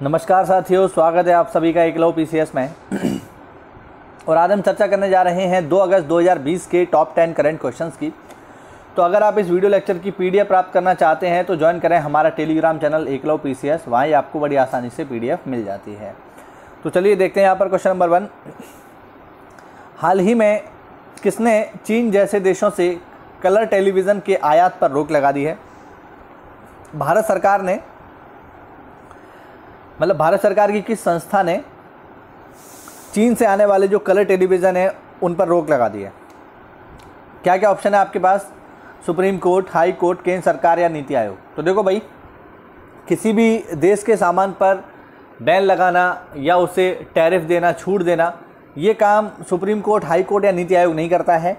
नमस्कार साथियों, स्वागत है आप सभी का एकलव्य पीसीएस में। और आज हम चर्चा करने जा रहे हैं 2 अगस्त 2020 के टॉप 10 करंट क्वेश्चंस की। तो अगर आप इस वीडियो लेक्चर की पीडीएफ प्राप्त करना चाहते हैं तो ज्वाइन करें हमारा टेलीग्राम चैनल एकलव्य पीसीएस, वहाँ ही आपको बड़ी आसानी से पीडीएफ मिल जाती है। तो चलिए देखते हैं यहाँ पर क्वेश्चन नंबर 1। हाल ही में किसने चीन जैसे देशों से कलर टेलीविज़न के आयात पर रोक लगा दी है? भारत सरकार ने, मतलब भारत सरकार की किस संस्था ने चीन से आने वाले जो कलर टेलीविज़न है उन पर रोक लगा दी है? क्या क्या ऑप्शन है आपके पास? सुप्रीम कोर्ट, हाई कोर्ट, केंद्र सरकार या नीति आयोग। तो देखो भाई, किसी भी देश के सामान पर बैन लगाना या उसे टैरिफ देना, छूट देना, ये काम सुप्रीम कोर्ट, हाई कोर्ट या नीति आयोग नहीं करता है।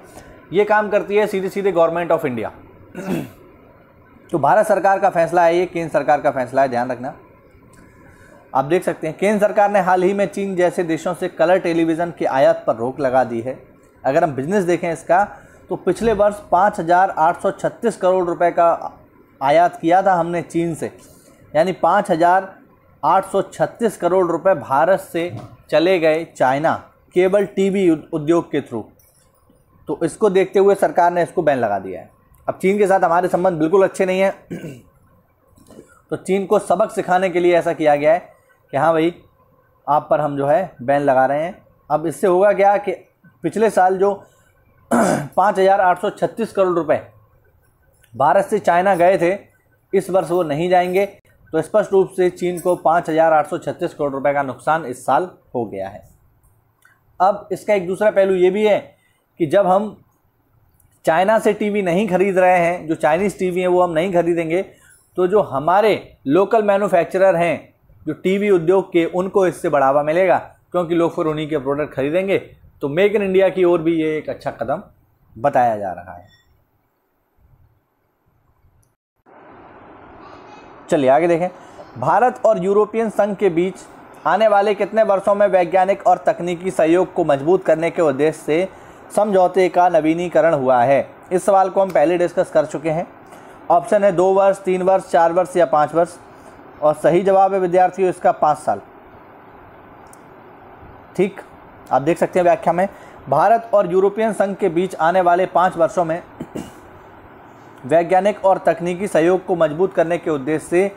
ये काम करती है सीधे सीधे गवर्नमेंट ऑफ इंडिया। तो भारत सरकार का फैसला है, ये केंद्र सरकार का फैसला है, ध्यान रखना। आप देख सकते हैं केंद्र सरकार ने हाल ही में चीन जैसे देशों से कलर टेलीविज़न के आयात पर रोक लगा दी है। अगर हम बिजनेस देखें इसका, तो पिछले वर्ष 5,836 करोड़ रुपए का आयात किया था हमने चीन से, यानी 5,836 करोड़ रुपए भारत से चले गए चाइना केबल टीवी उद्योग के थ्रू। तो इसको देखते हुए सरकार ने इसको बैन लगा दिया है। अब चीन के साथ हमारे संबंध बिल्कुल अच्छे नहीं हैं, तो चीन को सबक सिखाने के लिए ऐसा किया गया है कि हाँ भाई, आप पर हम जो है बैन लगा रहे हैं। अब इससे होगा क्या कि पिछले साल जो 5,836 करोड़ रुपए भारत से चाइना गए थे, इस वर्ष वो नहीं जाएंगे। तो स्पष्ट रूप से चीन को 5,836 करोड़ रुपए का नुकसान इस साल हो गया है। अब इसका एक दूसरा पहलू ये भी है कि जब हम चाइना से टीवी नहीं खरीद रहे हैं, जो चाइनीज़ टीवी हैं वो हम नहीं खरीदेंगे, तो जो हमारे लोकल मैन्युफैक्चरर हैं जो टीवी उद्योग के, उनको इससे बढ़ावा मिलेगा, क्योंकि लोग फिर उन्हीं के प्रोडक्ट खरीदेंगे। तो मेक इन इंडिया की ओर भी ये एक अच्छा कदम बताया जा रहा है। चलिए आगे देखें। भारत और यूरोपियन संघ के बीच आने वाले कितने वर्षों में वैज्ञानिक और तकनीकी सहयोग को मजबूत करने के उद्देश्य से समझौते का नवीनीकरण हुआ है? इस सवाल को हम पहले डिस्कस कर चुके हैं। ऑप्शन है 2 वर्ष, 3 वर्ष, 4 वर्ष या 5 वर्ष। और सही जवाब है विद्यार्थियों इसका 5 साल। ठीक, आप देख सकते हैं व्याख्या में, भारत और यूरोपियन संघ के बीच आने वाले 5 वर्षों में वैज्ञानिक और तकनीकी सहयोग को मजबूत करने के उद्देश्य से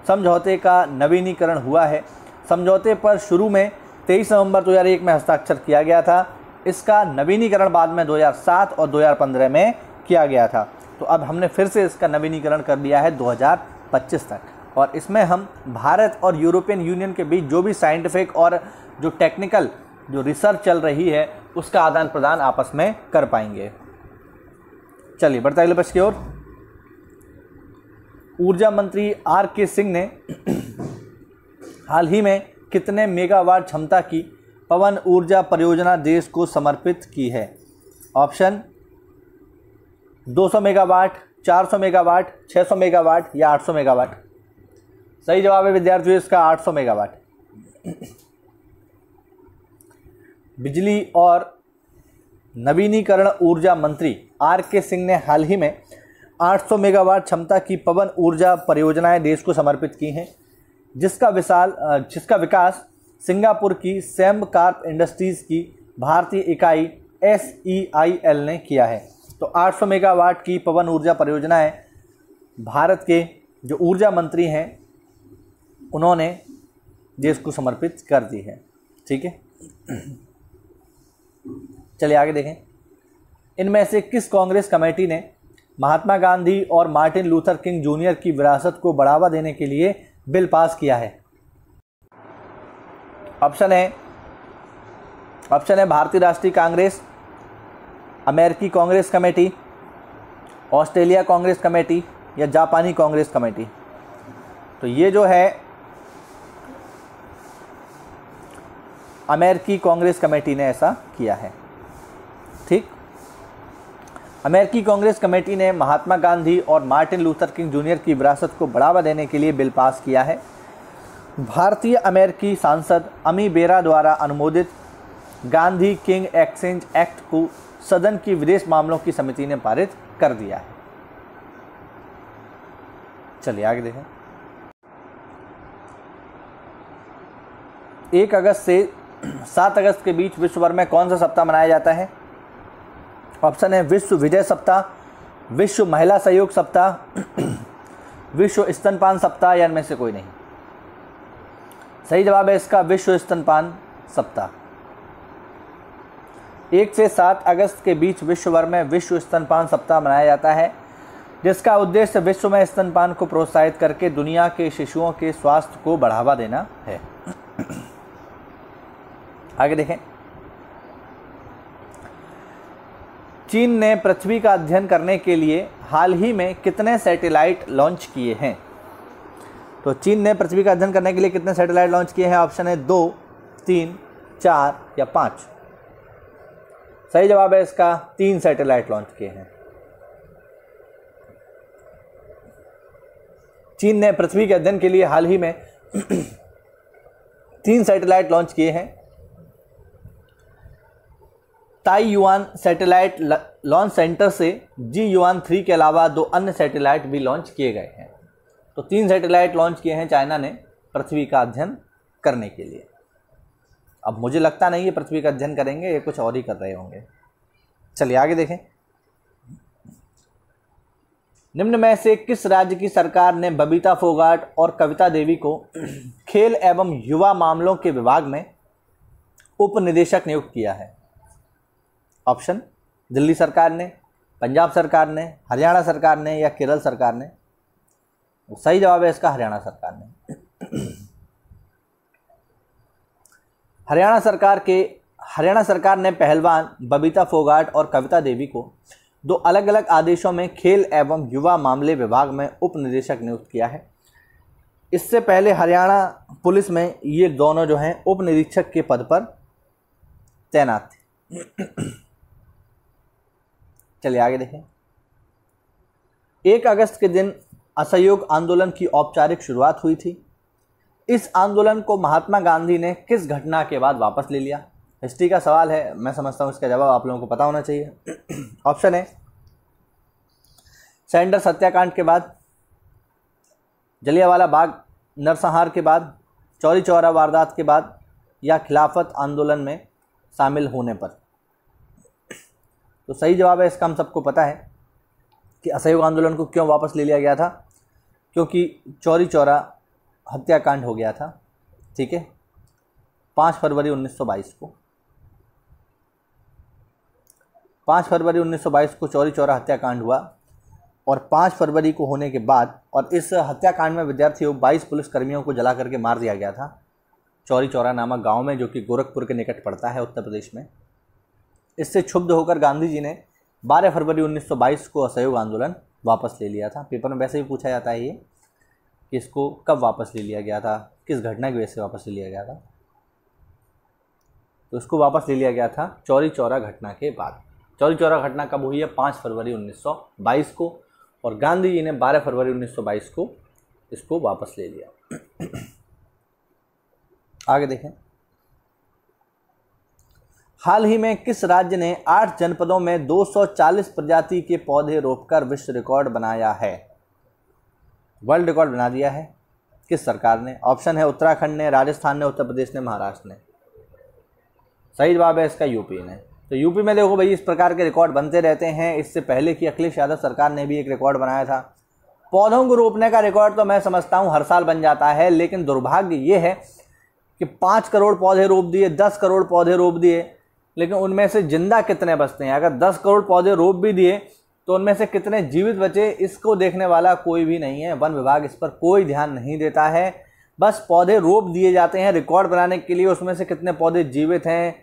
समझौते का नवीनीकरण हुआ है। समझौते पर शुरू में 23 नवंबर 2001 में हस्ताक्षर किया गया था। इसका नवीनीकरण बाद में 2007 और 2015 में किया गया था। तो अब हमने फिर से इसका नवीनीकरण कर दिया है 2025 तक। और इसमें हम भारत और यूरोपियन यूनियन के बीच जो भी साइंटिफिक और जो टेक्निकल जो रिसर्च चल रही है उसका आदान प्रदान आपस में कर पाएंगे। चलिए बढ़ते अगले प्रश्न की ओर। ऊर्जा मंत्री आर.के. सिंह ने हाल ही में कितने मेगावाट क्षमता की पवन ऊर्जा परियोजना देश को समर्पित की है? ऑप्शन 200 मेगावाट, 400 मेगावाट, 600 मेगावाट या 800 मेगावाट। सही जवाब है विद्यार्थियों इसका 800 मेगावाट। बिजली और नवीनीकरण ऊर्जा मंत्री आर.के. सिंह ने हाल ही में 800 मेगावाट क्षमता की पवन ऊर्जा परियोजनाएं देश को समर्पित की हैं, जिसका विकास सिंगापुर की सेम्बकार्प इंडस्ट्रीज़ की भारतीय इकाई SEIL ने किया है। तो 800 मेगावाट की पवन ऊर्जा परियोजनाएं भारत के जो ऊर्जा मंत्री हैं उन्होंने देश को समर्पित कर दी है। ठीक है, चलिए आगे देखें। इनमें से किस कांग्रेस कमेटी ने महात्मा गांधी और मार्टिन लूथर किंग जूनियर की विरासत को बढ़ावा देने के लिए बिल पास किया है? ऑप्शन है भारतीय राष्ट्रीय कांग्रेस, अमेरिकी Congress committee, Australia Congress committee या जापानी कांग्रेस कमेटी। तो ये जो है अमेरिकी कांग्रेस कमेटी ने ऐसा किया है। ठीक, अमेरिकी कांग्रेस कमेटी ने महात्मा गांधी और मार्टिन लूथर किंग जूनियर की विरासत को बढ़ावा देने के लिए बिल पास किया है। भारतीय अमेरिकी सांसद अमी बेरा द्वारा अनुमोदित गांधी किंग एक्सचेंज एक्ट को सदन की विदेश मामलों की समिति ने पारित कर दिया है। चलिए आगे देखें। 1 अगस्त से 7 अगस्त के बीच विश्व भर में कौन सा सप्ताह मनाया जाता है? ऑप्शन है विश्व विजय सप्ताह, विश्व महिला सहयोग सप्ताह, विश्व स्तनपान सप्ताह, या इनमें से कोई नहीं। सही जवाब है इसका विश्व स्तनपान सप्ताह। 1 से 7 अगस्त के बीच विश्व भर में विश्व स्तनपान सप्ताह मनाया जाता है, जिसका उद्देश्य विश्व में स्तनपान को प्रोत्साहित करके दुनिया के शिशुओं के स्वास्थ्य को बढ़ावा देना है। आगे देखें, चीन ने पृथ्वी का अध्ययन करने के लिए हाल ही में कितने सैटेलाइट लॉन्च किए हैं? तो चीन ने पृथ्वी का अध्ययन करने के लिए कितने सैटेलाइट लॉन्च किए हैं? ऑप्शन है 2, 3, 4 या 5। सही जवाब है इसका 3 सैटेलाइट लॉन्च किए हैं। चीन ने पृथ्वी के अध्ययन के लिए हाल ही में 3 सैटेलाइट लॉन्च किए हैं। ताइयुआन सैटेलाइट लॉन्च सेंटर से Jiuan-3 के अलावा 2 अन्य सैटेलाइट भी लॉन्च किए गए हैं। तो 3 सैटेलाइट लॉन्च किए हैं चाइना ने पृथ्वी का अध्ययन करने के लिए। अब मुझे लगता नहीं है पृथ्वी का अध्ययन करेंगे, ये कुछ और ही कर रहे होंगे। चलिए आगे देखें, निम्न में से किस राज्य की सरकार ने बबीता फोगाट और कविता देवी को खेल एवं युवा मामलों के विभाग में उप निदेशक नियुक्त किया है? ऑप्शन दिल्ली सरकार ने, पंजाब सरकार ने, हरियाणा सरकार ने या केरल सरकार ने? सही जवाब है इसका हरियाणा सरकार ने। हरियाणा सरकार ने पहलवान बबीता फोगाट और कविता देवी को 2 अलग अलग आदेशों में खेल एवं युवा मामले विभाग में उप निदेशक नियुक्त किया है। इससे पहले हरियाणा पुलिस में ये दोनों जो हैं उप निरीक्षक के पद पर तैनात थे। चलिए आगे देखें, 1 अगस्त के दिन असहयोग आंदोलन की औपचारिक शुरुआत हुई थी। इस आंदोलन को महात्मा गांधी ने किस घटना के बाद वापस ले लिया? हिस्ट्री का सवाल है, मैं समझता हूं इसका जवाब आप लोगों को पता होना चाहिए। ऑप्शन है सैंडर्स हत्याकांड के बाद, जलियांवाला बाग नरसंहार के बाद, चौरी चौरा वारदात के बाद, या खिलाफत आंदोलन में शामिल होने पर। तो सही जवाब है इसका हम सबको पता है कि असहयोग आंदोलन को क्यों वापस ले लिया गया था, क्योंकि चौरी चौरा हत्याकांड हो गया था। ठीक है, 5 फरवरी 1922 को 5 फरवरी 1922 को चौरी चौरा हत्याकांड हुआ और 5 फरवरी को होने के बाद, और इस हत्याकांड में विद्यार्थियों 22 पुलिसकर्मियों को जला करके मार दिया गया था चौरी चौरा नामक गांव में, जो कि गोरखपुर के निकट पड़ता है उत्तर प्रदेश में। इससे क्षुब्ध होकर गांधी जी ने 12 फरवरी 1922 को असहयोग आंदोलन वापस ले लिया था। पेपर में वैसे भी पूछा जाता है ये कि इसको कब वापस ले लिया गया था, किस घटना की वजह से वापस ले लिया गया था। तो इसको वापस ले लिया गया था चौरी चौरा घटना के बाद। चौरी चौरा घटना कब हुई है? 5 फरवरी 1922 को, और गांधी जी ने 12 फरवरी 1922 को इसको वापस ले लिया। आगे देखें, हाल ही में किस राज्य ने 8 जनपदों में 240 प्रजाति के पौधे रोपकर विश्व रिकॉर्ड बनाया है? वर्ल्ड रिकॉर्ड बना दिया है किस सरकार ने? ऑप्शन है उत्तराखंड ने, राजस्थान ने, उत्तर प्रदेश ने, महाराष्ट्र ने। सही जवाब है इसका यूपी ने। तो यूपी में देखो भाई, इस प्रकार के रिकॉर्ड बनते रहते हैं। इससे पहले की अखिलेश यादव सरकार ने भी एक रिकॉर्ड बनाया था। पौधों को रोपने का रिकॉर्ड तो मैं समझता हूँ हर साल बन जाता है, लेकिन दुर्भाग्य ये है कि 5 करोड़ पौधे रोप दिए, 10 करोड़ पौधे रोप दिए, लेकिन उनमें से जिंदा कितने बचते हैं? अगर 10 करोड़ पौधे रोप भी दिए तो उनमें से कितने जीवित बचे, इसको देखने वाला कोई भी नहीं है। वन विभाग इस पर कोई ध्यान नहीं देता है। बस पौधे रोप दिए जाते हैं रिकॉर्ड बनाने के लिए। उसमें से कितने पौधे जीवित हैं,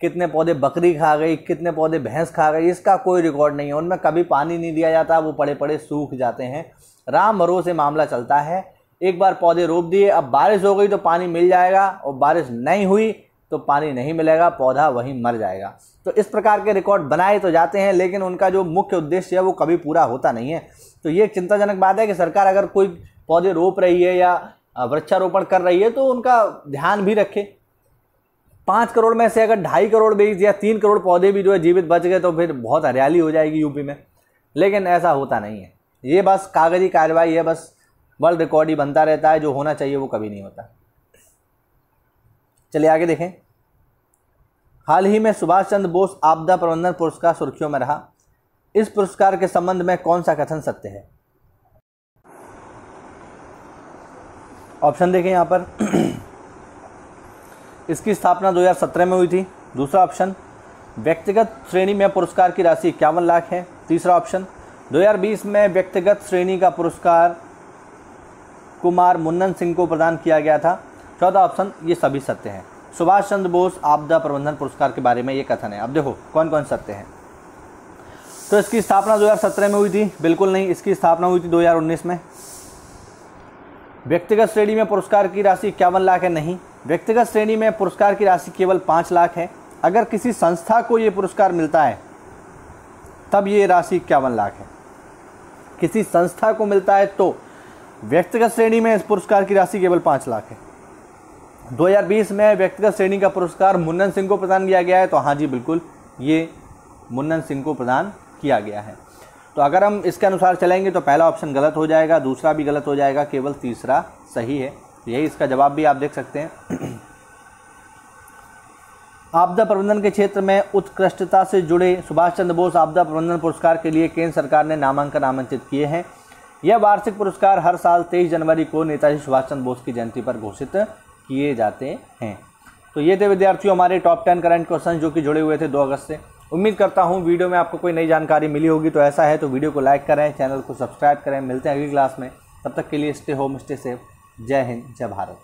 कितने पौधे बकरी खा गई, कितने पौधे भैंस खा गई, इसका कोई रिकॉर्ड नहीं है। उनमें कभी पानी नहीं दिया जाता, वो पड़े पड़े सूख जाते हैं। राम भरोसे मामला चलता है। एक बार पौधे रोप दिए, अब बारिश हो गई तो पानी मिल जाएगा, और बारिश नहीं हुई तो पानी नहीं मिलेगा, पौधा वहीं मर जाएगा। तो इस प्रकार के रिकॉर्ड बनाए तो जाते हैं, लेकिन उनका जो मुख्य उद्देश्य है वो कभी पूरा होता नहीं है। तो ये चिंताजनक बात है कि सरकार अगर कोई पौधे रोप रही है या वृक्षारोपण कर रही है तो उनका ध्यान भी रखे। 5 करोड़ में से अगर 2.5 करोड़ भी या 3 करोड़ पौधे भी जो है जीवित बच गए तो फिर बहुत हरियाली हो जाएगी यूपी में, लेकिन ऐसा होता नहीं है। ये बस कागजी कार्रवाई है, बस वर्ल्ड रिकॉर्ड ही बनता रहता है, जो होना चाहिए वो कभी नहीं होता। चलिए आगे देखें। हाल ही में सुभाष चंद्र बोस आपदा प्रबंधन पुरस्कार सुर्खियों में रहा। इस पुरस्कार के संबंध में कौन सा कथन सत्य है? ऑप्शन देखें यहाँ पर। इसकी स्थापना 2017 में हुई थी। दूसरा ऑप्शन, व्यक्तिगत श्रेणी में पुरस्कार की राशि 51 लाख है। तीसरा ऑप्शन, 2020 में व्यक्तिगत श्रेणी का पुरस्कार कुमार मुन्नन सिंह को प्रदान किया गया था। चौथा ऑप्शन, ये सभी सत्य हैं। सुभाष चंद्र बोस आपदा प्रबंधन पुरस्कार के बारे में ये कथन है। अब देखो कौन कौन सत्य है। तो इसकी स्थापना 2017 में हुई थी, बिल्कुल नहीं। इसकी स्थापना हुई थी 2019 में। व्यक्तिगत श्रेणी में पुरस्कार की राशि 51 लाख है, नहीं। व्यक्तिगत श्रेणी में पुरस्कार की राशि केवल 5 लाख है। अगर किसी संस्था को ये पुरस्कार मिलता है तब ये राशि 51 लाख है। किसी संस्था को मिलता है तो व्यक्तिगत श्रेणी में इस पुरस्कार की राशि केवल 5 लाख है। 2020 में व्यक्तिगत श्रेणी का पुरस्कार मुन्नन सिंह को प्रदान किया गया है, तो हाँ जी बिल्कुल, ये मुन्नन सिंह को प्रदान किया गया है। तो अगर हम इसके अनुसार चलेंगे तो पहला ऑप्शन गलत हो जाएगा, दूसरा भी गलत हो जाएगा, केवल तीसरा सही है। यही इसका जवाब भी आप देख सकते हैं। आपदा प्रबंधन के क्षेत्र में उत्कृष्टता से जुड़े सुभाष चंद्र बोस आपदा प्रबंधन पुरस्कार के लिए केंद्र सरकार ने नामांकन आमंत्रित किए हैं। यह वार्षिक पुरस्कार हर साल 23 जनवरी को नेताजी सुभाष चंद्र बोस की जयंती पर घोषित किए जाते हैं। तो ये थे विद्यार्थियों हमारे टॉप 10 करंट क्वेश्चन जो कि जुड़े हुए थे 2 अगस्त से। उम्मीद करता हूँ वीडियो में आपको कोई नई जानकारी मिली होगी। तो ऐसा है तो वीडियो को लाइक करें, चैनल को सब्सक्राइब करें। मिलते हैं अगली क्लास में, तब तक के लिए स्टे होम स्टे सेफ। जय हिंद, जय भारत।